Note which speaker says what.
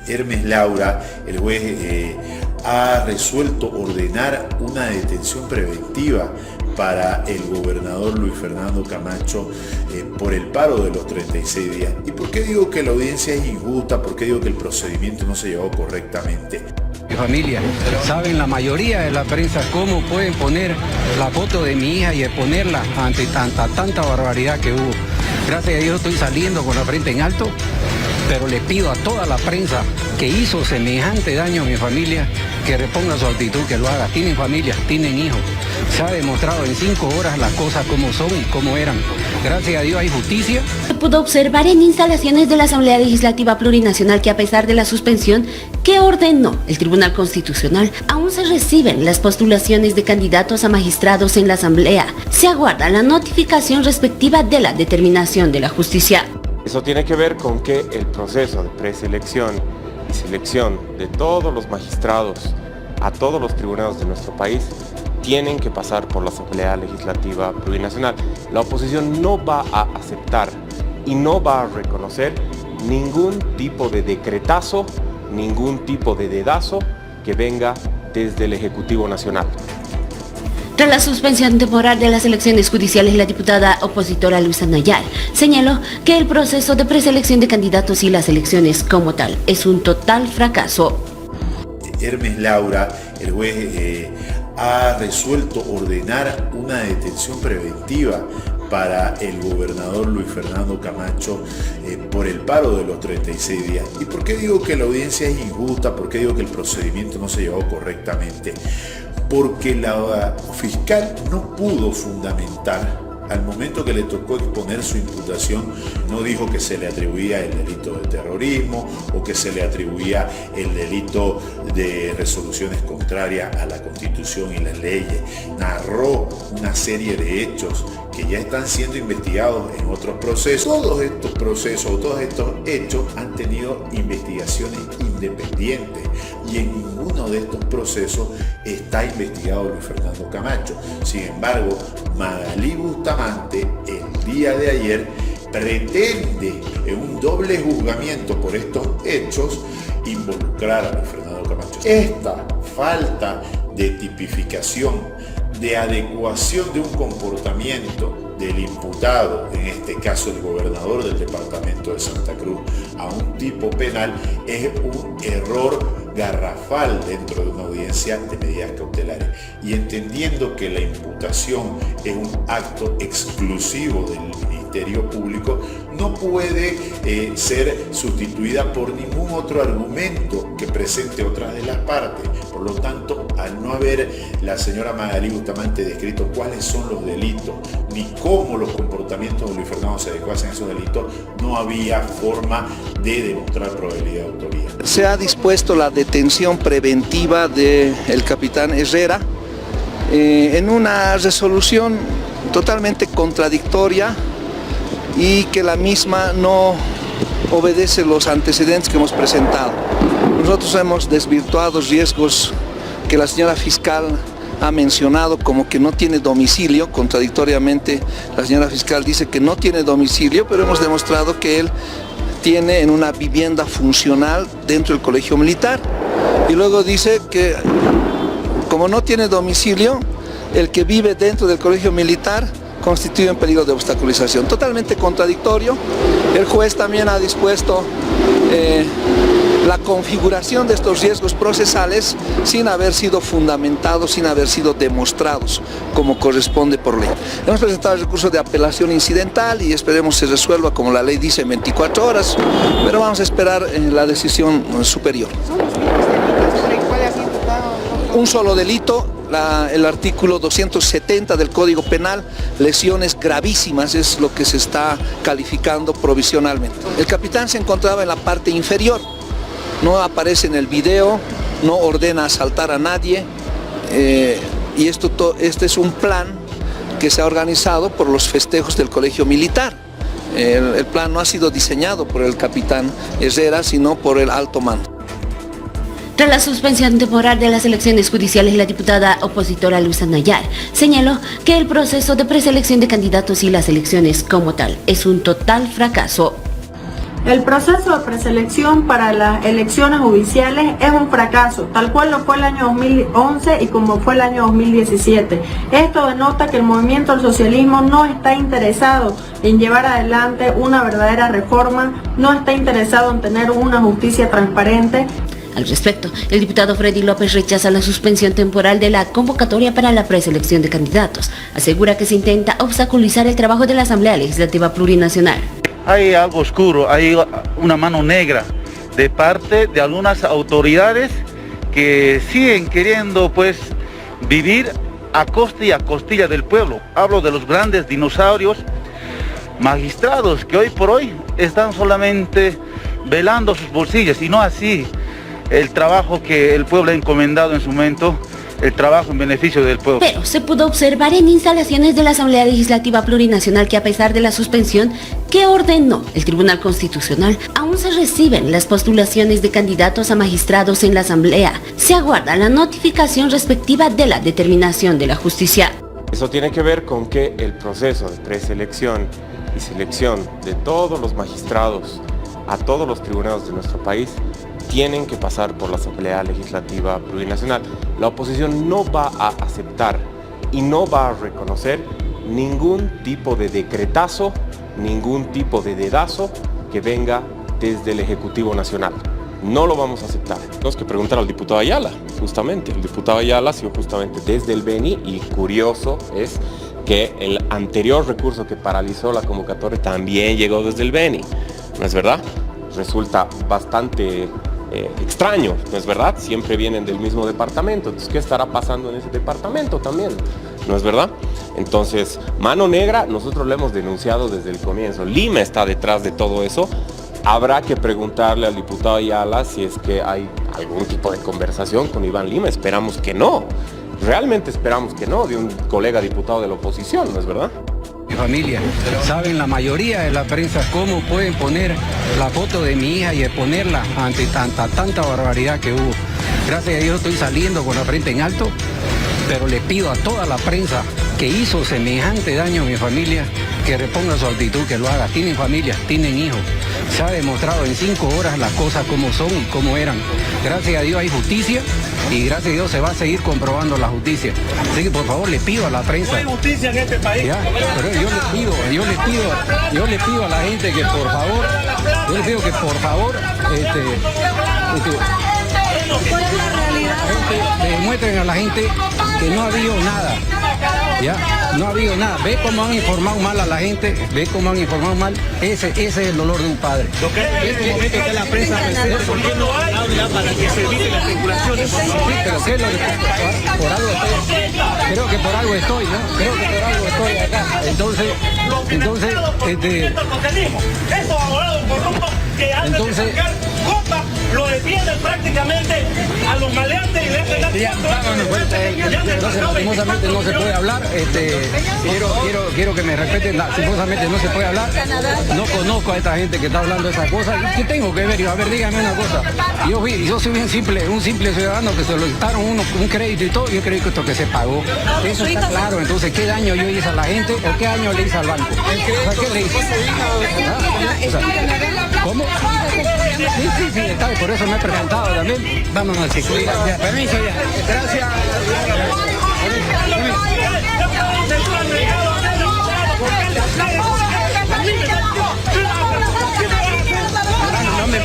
Speaker 1: Hermes Laura, el juez ha resuelto ordenar una detención preventiva para el gobernador Luis Fernando Camacho por el paro de los 36 días. ¿Y por qué digo que la audiencia es injusta? ¿Por qué digo que el procedimiento no se llevó correctamente?
Speaker 2: Mi familia, saben la mayoría de la prensa cómo pueden poner la foto de mi hija y exponerla ante tanta barbaridad que hubo. Gracias a Dios estoy saliendo con la frente en alto, pero le pido a toda la prensa que hizo semejante daño a mi familia que reponga su actitud, que lo haga. Tienen familias, tienen hijos. Se ha demostrado en 5 horas las cosas como son y como eran. Gracias a Dios hay justicia.
Speaker 3: Se pudo observar en instalaciones de la Asamblea Legislativa Plurinacional que a pesar de la suspensión que ordenó el Tribunal Constitucional, aún se reciben las postulaciones de candidatos a magistrados en la Asamblea. Se aguarda la notificación respectiva de la determinación de la justicia.
Speaker 4: Eso tiene que ver con que el proceso de preselección y selección de todos los magistrados a todos los tribunales de nuestro país tienen que pasar por la Asamblea Legislativa Plurinacional. La oposición no va a aceptar y no va a reconocer ningún tipo de decretazo, ningún tipo de dedazo que venga desde el Ejecutivo Nacional.
Speaker 3: Tras la suspensión temporal de las elecciones judiciales, la diputada opositora Luisa Nayar señaló que el proceso de preselección de candidatos y las elecciones como tal es un total fracaso.
Speaker 1: Hermes Laura, el juez ha resuelto ordenar una detención preventiva para el gobernador Luis Fernando Camacho por el paro de los 36 días. ¿Y por qué digo que la audiencia es injusta? ¿Por qué digo que el procedimiento no se llevó correctamente? Porque la fiscal no pudo fundamentar. Al momento que le tocó exponer su imputación, no dijo que se le atribuía el delito de terrorismo o que se le atribuía el delito de resoluciones contrarias a la Constitución y las leyes. Narró una serie de hechos que ya están siendo investigados en otros procesos. Todos estos procesos, todos estos hechos han tenido investigaciones independientes y en ninguno de estos procesos está investigado Luis Fernando Camacho. Sin embargo, Magalí Bustamante el día de ayer pretende en un doble juzgamiento por estos hechos involucrar a Luis Fernando Camacho. Esta falta de tipificación, de adecuación de un comportamiento del imputado, en este caso el gobernador del departamento de Santa Cruz, a un tipo penal, es un error garrafal dentro de una audiencia de medidas cautelares. Y entendiendo que la imputación es un acto exclusivo del Ministerio Público, no puede ser sustituida por ningún otro argumento que presente otras de las partes. Por lo tanto, al no haber la señora Magalí Bustamante descrito cuáles son los delitos, ni cómo los comportamientos de Luis Fernando se adecuasen a esos delitos, no había forma de demostrar probabilidad de autoría.
Speaker 5: Se ha dispuesto la detención preventiva del capitán Herrera en una resolución totalmente contradictoria y que la misma no obedece los antecedentes que hemos presentado. Nosotros hemos desvirtuado riesgos que la señora fiscal ha mencionado como que no tiene domicilio. Contradictoriamente, la señora fiscal dice que no tiene domicilio, pero hemos demostrado que él tiene en una vivienda funcional dentro del colegio militar. Y luego dice que como no tiene domicilio, el que vive dentro del colegio militar constituye un peligro de obstaculización. Totalmente contradictorio. El juez también ha dispuesto la configuración de estos riesgos procesales sin haber sido fundamentados, sin haber sido demostrados como corresponde por ley. Hemos presentado el recurso de apelación incidental y esperemos se resuelva como la ley dice en 24 horas, pero vamos a esperar la decisión superior. Un solo delito. El artículo 270 del Código Penal, lesiones gravísimas, es lo que se está calificando provisionalmente. El capitán se encontraba en la parte inferior, no aparece en el video, no ordena asaltar a nadie, y este es un plan que se ha organizado por los festejos del colegio militar. El plan no ha sido diseñado por el capitán Herrera, sino por el alto mando.
Speaker 3: Tras la suspensión temporal de las elecciones judiciales, la diputada opositora Luisa Nayar señaló que el proceso de preselección de candidatos y las elecciones como tal es un total fracaso.
Speaker 6: El proceso de preselección para las elecciones judiciales es un fracaso, tal cual lo fue el año 2011 y como fue el año 2017. Esto denota que el movimiento del socialismo no está interesado en llevar adelante una verdadera reforma, no está interesado en tener una justicia transparente.
Speaker 3: Al respecto, el diputado Freddy López rechaza la suspensión temporal de la convocatoria para la preselección de candidatos. Asegura que se intenta obstaculizar el trabajo de la Asamblea Legislativa Plurinacional.
Speaker 7: Hay algo oscuro, hay una mano negra de parte de algunas autoridades que siguen queriendo pues vivir a costa y a costilla del pueblo. Hablo de los grandes dinosaurios magistrados que hoy por hoy están solamente velando sus bolsillos y no así el trabajo que el pueblo ha encomendado en su momento, el trabajo en beneficio del pueblo.
Speaker 3: Pero se pudo observar en instalaciones de la Asamblea Legislativa Plurinacional que a pesar de la suspensión que ordenó el Tribunal Constitucional, aún se reciben las postulaciones de candidatos a magistrados en la Asamblea. Se aguarda la notificación respectiva de la determinación de la justicia.
Speaker 4: Eso tiene que ver con que el proceso de preselección y selección de todos los magistrados a todos los tribunales de nuestro país tienen que pasar por la Asamblea Legislativa Plurinacional. La oposición no va a aceptar y no va a reconocer ningún tipo de decretazo, ningún tipo de dedazo que venga desde el Ejecutivo Nacional. No lo vamos a aceptar. Tenemos que preguntar al diputado Ayala, justamente. El diputado Ayala ha sido justamente desde el Beni y curioso es que el anterior recurso que paralizó la convocatoria también llegó desde el Beni. ¿No es verdad? Resulta bastante extraño, ¿no es verdad? Siempre vienen del mismo departamento, entonces ¿qué estará pasando en ese departamento también? ¿No es verdad? Entonces, mano negra, nosotros lo hemos denunciado desde el comienzo. Lima está detrás de todo eso. Habrá que preguntarle al diputado Ayala si es que hay algún tipo de conversación con Iván Lima. Esperamos que no. Realmente esperamos que no, de un colega diputado de la oposición, ¿no es verdad?
Speaker 2: Mi familia, saben la mayoría de la prensa cómo pueden poner la foto de mi hija y exponerla ante tanta barbaridad que hubo. Gracias a Dios estoy saliendo con la frente en alto, pero le pido a toda la prensa que hizo semejante daño a mi familia que reponga su actitud, que lo haga. Tienen familia, tienen hijos. Se ha demostrado en 5 horas las cosas como son y como eran. Gracias a Dios hay justicia y gracias a Dios se va a seguir comprobando la justicia. Así que por favor le pido a la prensa.
Speaker 8: No hay justicia en este país.
Speaker 2: ¿Ya? Pero yo le pido a la gente que por favor, demuestren a la gente que no ha habido nada. Ya, no ha habido nada. Ve cómo han informado mal a la gente, ve cómo han informado mal. Ese es el dolor de un padre.
Speaker 8: Lo que es que la prensa presente, ¿por qué no habla para que se eviten las especulaciones?
Speaker 2: Sí, pero ¿qué es lo que por algo estoy? Creo que por algo estoy, ¿no? Creo que por algo estoy acá. Entonces,
Speaker 8: esos abogados corruptos que andan de sacar copas lo defienden prácticamente a los maleantes y le hacen dar
Speaker 2: lastimosamente no se puede hablar. Quiero que me respeten. Lastimosamente no se puede hablar. No conozco a esta gente que está hablando de esas cosas. ¿Qué tengo que ver? A ver, dígame una cosa. Yo soy un simple ciudadano que solicitaron un crédito y todo, y un crédito que se pagó. Eso está claro. Entonces, ¿qué daño yo hice a la gente o qué daño le hice al banco? O sea, ¿qué le hice? ¿Cómo? Sí, está, por eso me he preguntado también. Vámonos, chicos. Permiso ya. Gracias. No me